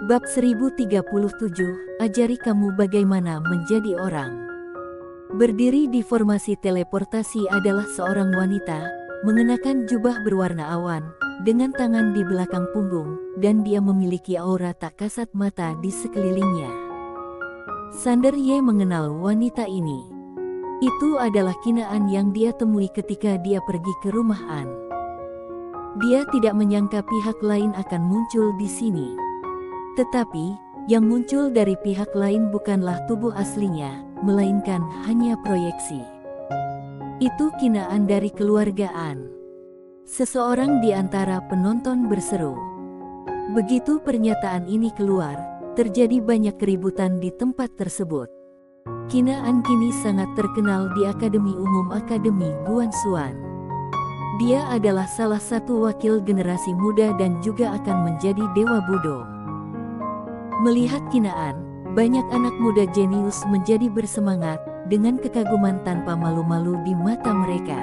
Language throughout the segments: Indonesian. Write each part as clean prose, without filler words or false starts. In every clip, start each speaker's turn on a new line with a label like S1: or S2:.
S1: Bab 1037, ajari kamu bagaimana menjadi orang. Berdiri di formasi teleportasi adalah seorang wanita, mengenakan jubah berwarna awan, dengan tangan di belakang punggung, dan dia memiliki aura tak kasat mata di sekelilingnya. Sander Ye mengenal wanita ini. Itu adalah Kinaan yang dia temui ketika dia pergi ke rumah An. Dia tidak menyangka pihak lain akan muncul di sini. Tetapi, yang muncul dari pihak lain bukanlah tubuh aslinya, melainkan hanya proyeksi. Itu Kinaan dari keluarga An. Seseorang di antara penonton berseru. Begitu pernyataan ini keluar, terjadi banyak keributan di tempat tersebut. Kinaan kini sangat terkenal di Akademi Umum Akademi Guanxuan. Dia adalah salah satu wakil generasi muda dan juga akan menjadi Dewa Budo. Melihat Kinaan, banyak anak muda jenius menjadi bersemangat, dengan kekaguman tanpa malu-malu di mata mereka.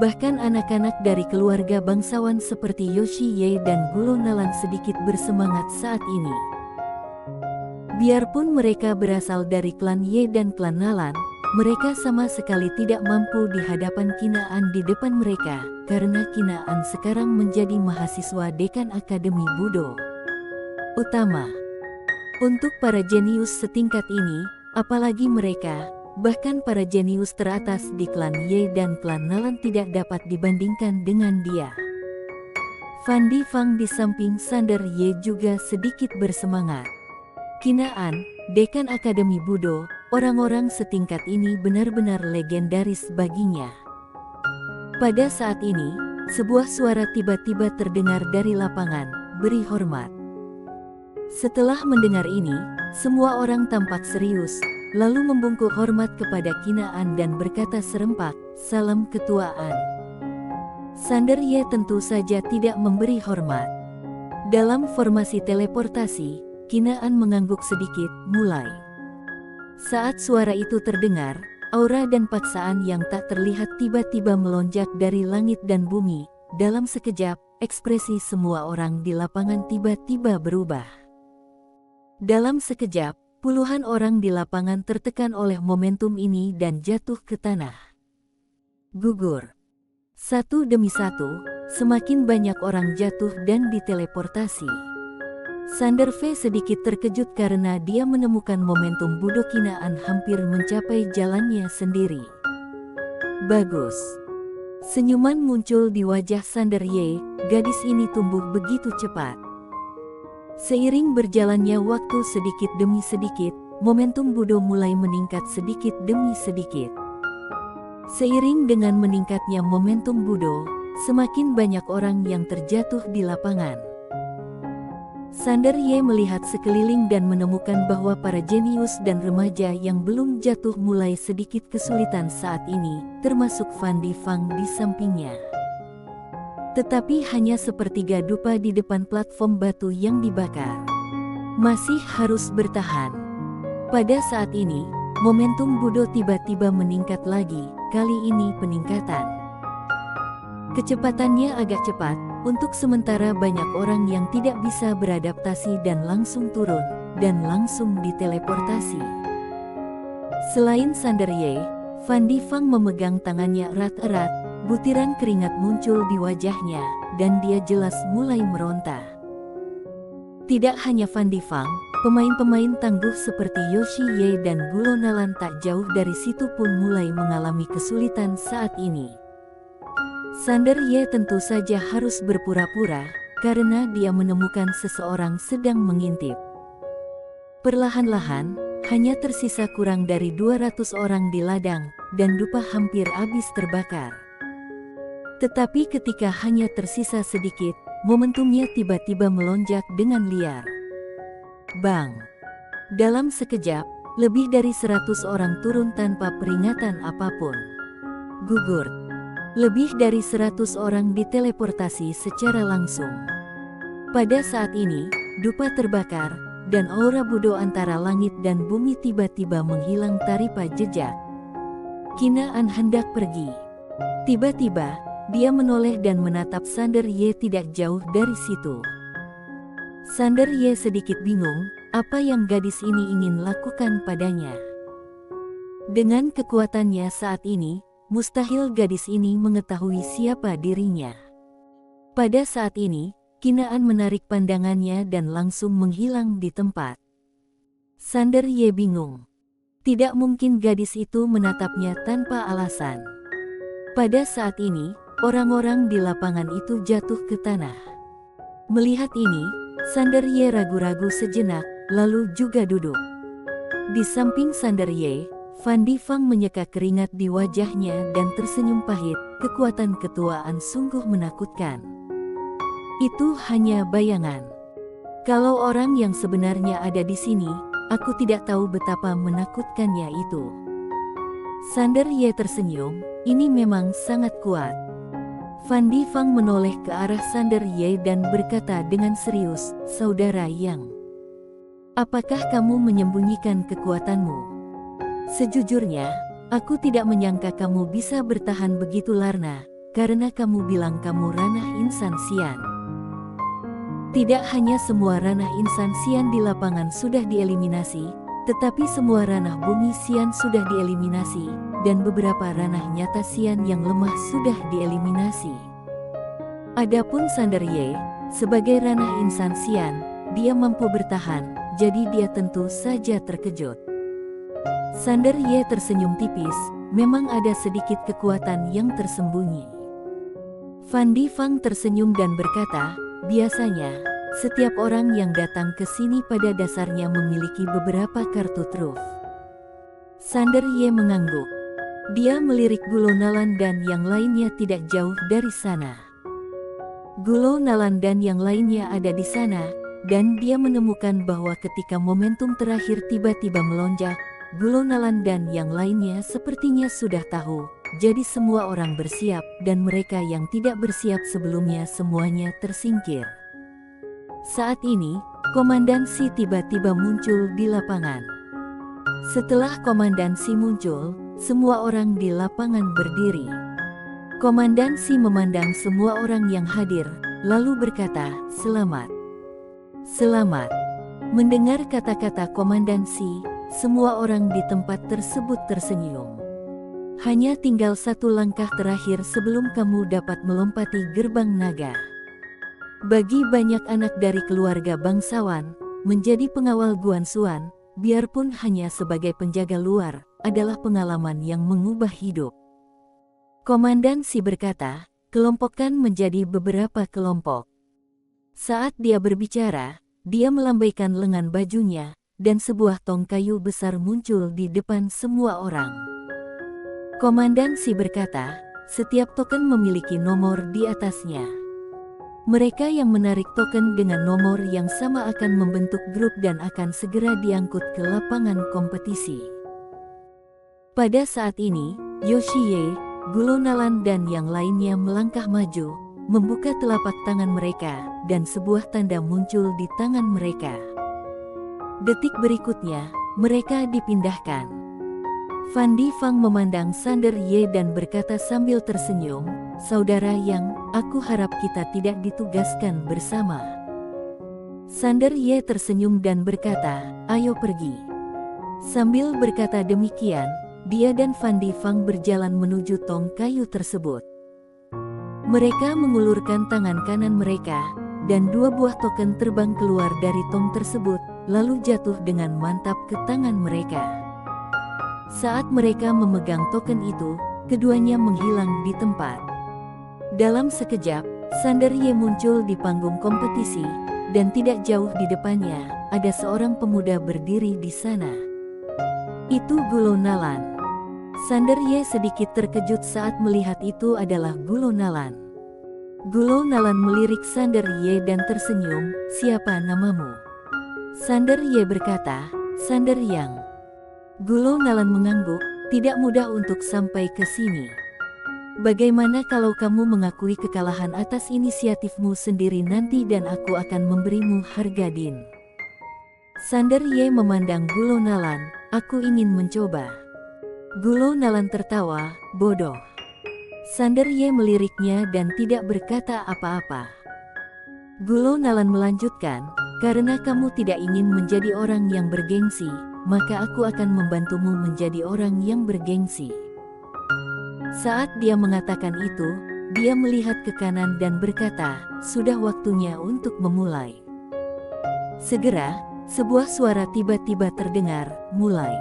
S1: Bahkan anak-anak dari keluarga bangsawan seperti Yoshi Ye dan Gulo Nalan sedikit bersemangat saat ini. Biarpun mereka berasal dari klan Ye dan klan Nalan, mereka sama sekali tidak mampu di hadapan Kinaan di depan mereka, karena Kinaan sekarang menjadi mahasiswa dekan Akademi Budo Utama. Untuk para jenius setingkat ini, apalagi mereka, bahkan para jenius teratas di klan Ye dan klan Nalan tidak dapat dibandingkan dengan dia. Fan Difang di samping Sander Ye juga sedikit bersemangat. Kinaan, dekan Akademi Budo, orang-orang setingkat ini benar-benar legendaris baginya. Pada saat ini, sebuah suara tiba-tiba terdengar dari lapangan, "Beri hormat." Setelah mendengar ini, semua orang tampak serius, lalu membungkuk hormat kepada Kinaan dan berkata serempak, "Salam ketuaan." Sander Ye tentu saja tidak memberi hormat. Dalam formasi teleportasi, Kinaan mengangguk sedikit, mulai. Saat suara itu terdengar, aura dan paksaan yang tak terlihat tiba-tiba melonjak dari langit dan bumi. Dalam sekejap, ekspresi semua orang di lapangan tiba-tiba berubah. Dalam sekejap, puluhan orang di lapangan tertekan oleh momentum ini dan jatuh ke tanah. Gugur. Satu demi satu, semakin banyak orang jatuh dan diteleportasi. Sander V sedikit terkejut karena dia menemukan momentum Budo Kinaan hampir mencapai jalannya sendiri. Bagus. Senyuman muncul di wajah Sander Y, gadis ini tumbuh begitu cepat. Seiring berjalannya waktu sedikit demi sedikit, momentum Budo mulai meningkat sedikit demi sedikit. Seiring dengan meningkatnya momentum Budo, semakin banyak orang yang terjatuh di lapangan. Sander Y melihat sekeliling dan menemukan bahwa para jenius dan remaja yang belum jatuh mulai sedikit kesulitan saat ini, termasuk Fan Difang di sampingnya. Tetapi hanya sepertiga dupa di depan platform batu yang dibakar. Masih harus bertahan. Pada saat ini, momentum Budo tiba-tiba meningkat lagi, kali ini peningkatan. Kecepatannya agak cepat, untuk sementara banyak orang yang tidak bisa beradaptasi dan langsung turun, dan langsung diteleportasi. Selain Sander Ye, Fan Difang memegang tangannya erat-erat. Butiran keringat muncul di wajahnya, dan dia jelas mulai meronta. Tidak hanya Fan Difang, pemain-pemain tangguh seperti Yoshi Ye dan Gulo Nalan tak jauh dari situ pun mulai mengalami kesulitan saat ini. Sander Ye tentu saja harus berpura-pura, karena dia menemukan seseorang sedang mengintip. Perlahan-lahan, hanya tersisa kurang dari 200 orang di ladang, dan dupa hampir habis terbakar. Tetapi ketika hanya tersisa sedikit, momentumnya tiba-tiba melonjak dengan liar. Bang! Dalam sekejap, lebih dari 100 orang turun tanpa peringatan apapun. Gugur. Lebih dari 100 orang diteleportasi secara langsung. Pada saat ini, dupa terbakar, dan aura Budo antara langit dan bumi tiba-tiba menghilang tanpa jejak. Kinaan hendak pergi. Tiba-tiba, dia menoleh dan menatap Sander Y tidak jauh dari situ. Sander Ye sedikit bingung, apa yang gadis ini ingin lakukan padanya. Dengan kekuatannya saat ini, mustahil gadis ini mengetahui siapa dirinya. Pada saat ini, Kinaan menarik pandangannya dan langsung menghilang di tempat. Sander Ye bingung. Tidak mungkin gadis itu menatapnya tanpa alasan. Pada saat ini, orang-orang di lapangan itu jatuh ke tanah. Melihat ini, Sander Ye ragu-ragu sejenak, lalu juga duduk. Di samping Sander Ye, Fan Difang menyeka keringat di wajahnya dan tersenyum pahit. Kekuatan ketuaan sungguh menakutkan. Itu hanya bayangan. Kalau orang yang sebenarnya ada di sini, aku tidak tahu betapa menakutkannya itu. Sander Ye tersenyum, ini memang sangat kuat. Fan Difang menoleh ke arah Sander Ye dan berkata dengan serius, "Saudara Yang, apakah kamu menyembunyikan kekuatanmu? Sejujurnya, aku tidak menyangka kamu bisa bertahan begitu lama, karena kamu bilang kamu ranah insan Xian. Tidak hanya semua ranah insan Xian di lapangan sudah dieliminasi, tetapi semua ranah bumi Xian sudah dieliminasi, dan beberapa ranah nyata Xian yang lemah sudah dieliminasi. Adapun Sander Ye, sebagai ranah insan Xian, dia mampu bertahan, jadi dia tentu saja terkejut." Sander Ye tersenyum tipis, memang ada sedikit kekuatan yang tersembunyi. Fan Difang tersenyum dan berkata, "Biasanya, setiap orang yang datang ke sini pada dasarnya memiliki beberapa kartu truf." Sander Ye mengangguk. Dia melirik Gulo Nalan dan yang lainnya tidak jauh dari sana. Gulo Nalan dan yang lainnya ada di sana, dan dia menemukan bahwa ketika momentum terakhir tiba-tiba melonjak, Gulo Nalan dan yang lainnya sepertinya sudah tahu. Jadi semua orang bersiap, dan mereka yang tidak bersiap sebelumnya semuanya tersingkir. Saat ini, Komandan Si tiba-tiba muncul di lapangan. Setelah Komandan Si muncul, semua orang di lapangan berdiri. Komandan Si memandang semua orang yang hadir, lalu berkata, "Selamat. Selamat." Mendengar kata-kata Komandan Si, semua orang di tempat tersebut tersenyum. Hanya tinggal satu langkah terakhir sebelum kamu dapat melompati gerbang naga. Bagi banyak anak dari keluarga bangsawan, menjadi pengawal Guansuan, biarpun hanya sebagai penjaga luar, adalah pengalaman yang mengubah hidup. Komandan Si berkata, "Kelompokkan menjadi beberapa kelompok." Saat dia berbicara, dia melambaikan lengan bajunya, dan sebuah tong kayu besar muncul di depan semua orang. Komandan Si berkata, "Setiap token memiliki nomor di atasnya. Mereka yang menarik token dengan nomor yang sama akan membentuk grup dan akan segera diangkut ke lapangan kompetisi." Pada saat ini, Yoshie, Gulo Nalan dan yang lainnya melangkah maju, membuka telapak tangan mereka, dan sebuah tanda muncul di tangan mereka. Detik berikutnya, mereka dipindahkan. Fan Difang memandang Sander Ye dan berkata sambil tersenyum, "Saudara Yang, aku harap kita tidak ditugaskan bersama." Sander Ye tersenyum dan berkata, "Ayo pergi." Sambil berkata demikian, dia dan Fan Difang berjalan menuju tong kayu tersebut. Mereka mengulurkan tangan kanan mereka, dan dua buah token terbang keluar dari tong tersebut, lalu jatuh dengan mantap ke tangan mereka. Saat mereka memegang token itu, keduanya menghilang di tempat. Dalam sekejap, Sander Ye muncul di panggung kompetisi, dan tidak jauh di depannya, ada seorang pemuda berdiri di sana. Itu Gulo Nalan. Sander Ye sedikit terkejut saat melihat itu adalah Gulo Nalan. Gulo Nalan melirik Sander Ye dan tersenyum, "Siapa namamu?" Sander Ye berkata, "Sander Yang." Gulo Nalan mengangguk, "Tidak mudah untuk sampai ke sini. Bagaimana kalau kamu mengakui kekalahan atas inisiatifmu sendiri nanti dan aku akan memberimu harga din?" Sander Ye memandang Gulo Nalan, "Aku ingin mencoba." Gulo Nalan tertawa, "Bodoh." Sander Ye meliriknya dan tidak berkata apa-apa. Gulo Nalan melanjutkan, Karena kamu tidak ingin menjadi orang yang bergengsi, maka aku akan membantumu menjadi orang yang bergengsi." Saat dia mengatakan itu, dia melihat ke kanan dan berkata, "Sudah waktunya untuk memulai." Segera, sebuah suara tiba-tiba terdengar, "Mulai."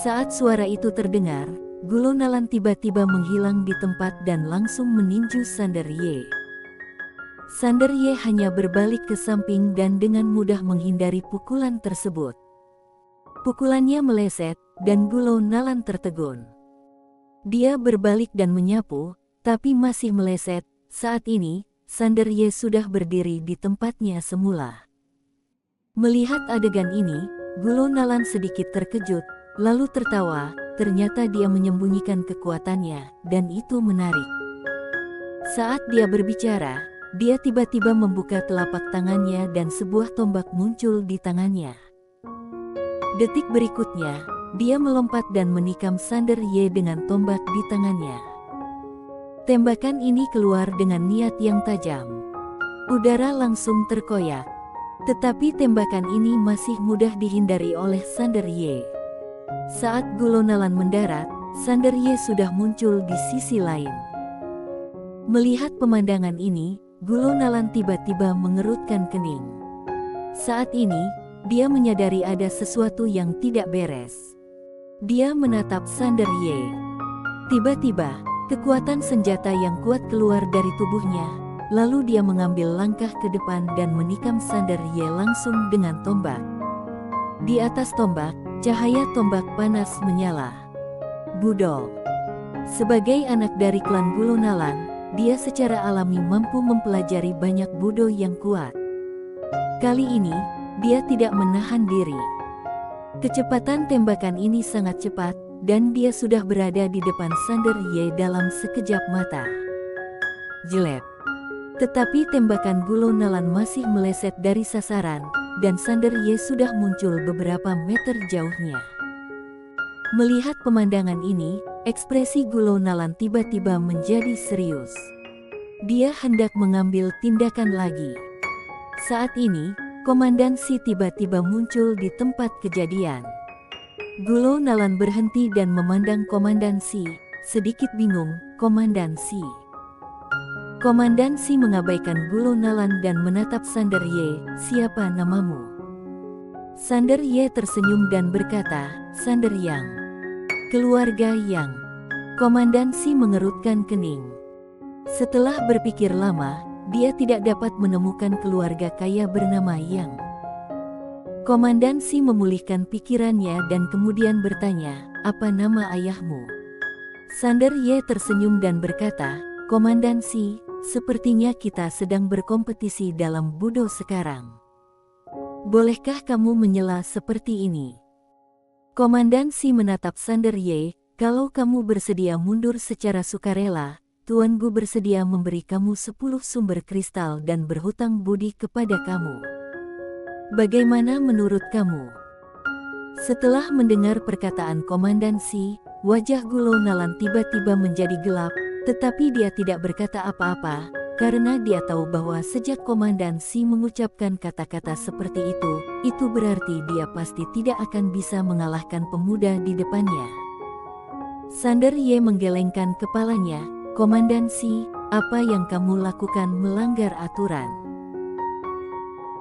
S1: Saat suara itu terdengar, Gulonalan tiba-tiba menghilang di tempat dan langsung meninju Sander Ye. Sander Ye hanya berbalik ke samping dan dengan mudah menghindari pukulan tersebut. Pukulannya meleset, dan Gulonalan tertegun. Dia berbalik dan menyapu, tapi masih meleset. Saat ini, Sander Ye sudah berdiri di tempatnya semula. Melihat adegan ini, Gulonalan sedikit terkejut, lalu tertawa. Ternyata dia menyembunyikan kekuatannya, dan itu menarik. Saat dia berbicara, dia tiba-tiba membuka telapak tangannya dan sebuah tombak muncul di tangannya. Detik berikutnya, dia melompat dan menikam Sander Ye dengan tombak di tangannya. Tembakan ini keluar dengan niat yang tajam. Udara langsung terkoyak. Tetapi tembakan ini masih mudah dihindari oleh Sander Ye. Saat Gulonalan mendarat, Sander Ye sudah muncul di sisi lain. Melihat pemandangan ini, Gulonalan tiba-tiba mengerutkan kening. Saat ini, dia menyadari ada sesuatu yang tidak beres. Dia menatap Sander Ye. Tiba-tiba, kekuatan senjata yang kuat keluar dari tubuhnya, lalu dia mengambil langkah ke depan dan menikam Sander Ye langsung dengan tombak. Di atas tombak, cahaya tombak panas menyala. Budol. Sebagai anak dari klan Gulonalan, dia secara alami mampu mempelajari banyak budo yang kuat. Kali ini, dia tidak menahan diri. Kecepatan tembakan ini sangat cepat, dan dia sudah berada di depan Sander Ye dalam sekejap mata. Jelek. Tetapi tembakan Gulonalan masih meleset dari sasaran, dan Sander Ye sudah muncul beberapa meter jauhnya. Melihat pemandangan ini, ekspresi Gulonalan tiba-tiba menjadi serius. Dia hendak mengambil tindakan lagi. Saat ini, Komandan Si tiba-tiba muncul di tempat kejadian. Gulonalan berhenti dan memandang Komandan Si, sedikit bingung. "Komandan Si." Komandan Si mengabaikan Gulonalan dan menatap Sander Ye, "Siapa namamu?" Sander Ye tersenyum dan berkata, "Sander Yang." "Keluarga Yang." Komandan Si mengerutkan kening. Setelah berpikir lama, dia tidak dapat menemukan keluarga kaya bernama Yang. Komandan Si memulihkan pikirannya dan kemudian bertanya, "Apa nama ayahmu?" Sander Ye tersenyum dan berkata, "Komandan Si, sepertinya kita sedang berkompetisi dalam budo sekarang. Bolehkah kamu menyela seperti ini?" Komandan Si menatap Sander Ye, "Kalau kamu bersedia mundur secara sukarela, Tuanku bersedia memberi kamu 10 sumber kristal dan berhutang budi kepada kamu. Bagaimana menurut kamu?" Setelah mendengar perkataan Komandan Si, wajah Gulonalan tiba-tiba menjadi gelap. Tetapi dia tidak berkata apa-apa, karena dia tahu bahwa sejak Komandan Si mengucapkan kata-kata seperti itu berarti dia pasti tidak akan bisa mengalahkan pemuda di depannya. Sander Ye menggelengkan kepalanya, "Komandan Si, apa yang kamu lakukan melanggar aturan."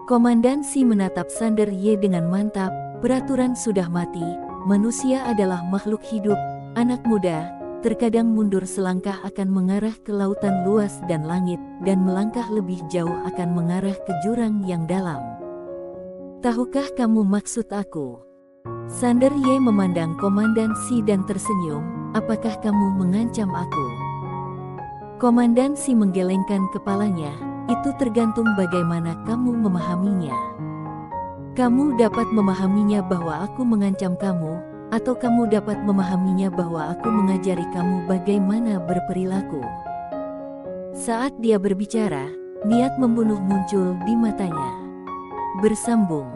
S1: Komandan Si menatap Sander Ye dengan mantap, "Peraturan sudah mati, manusia adalah makhluk hidup, anak muda. Terkadang mundur selangkah akan mengarah ke lautan luas dan langit, dan melangkah lebih jauh akan mengarah ke jurang yang dalam. Tahukah kamu maksud aku?" Sander Ye memandang Komandan Si dan tersenyum, "Apakah kamu mengancam aku?" Komandan Si menggelengkan kepalanya, "Itu tergantung bagaimana kamu memahaminya. Kamu dapat memahaminya bahwa aku mengancam kamu, atau kamu dapat memahaminya bahwa aku mengajari kamu bagaimana berperilaku." Saat dia berbicara, niat membunuh muncul di matanya. Bersambung.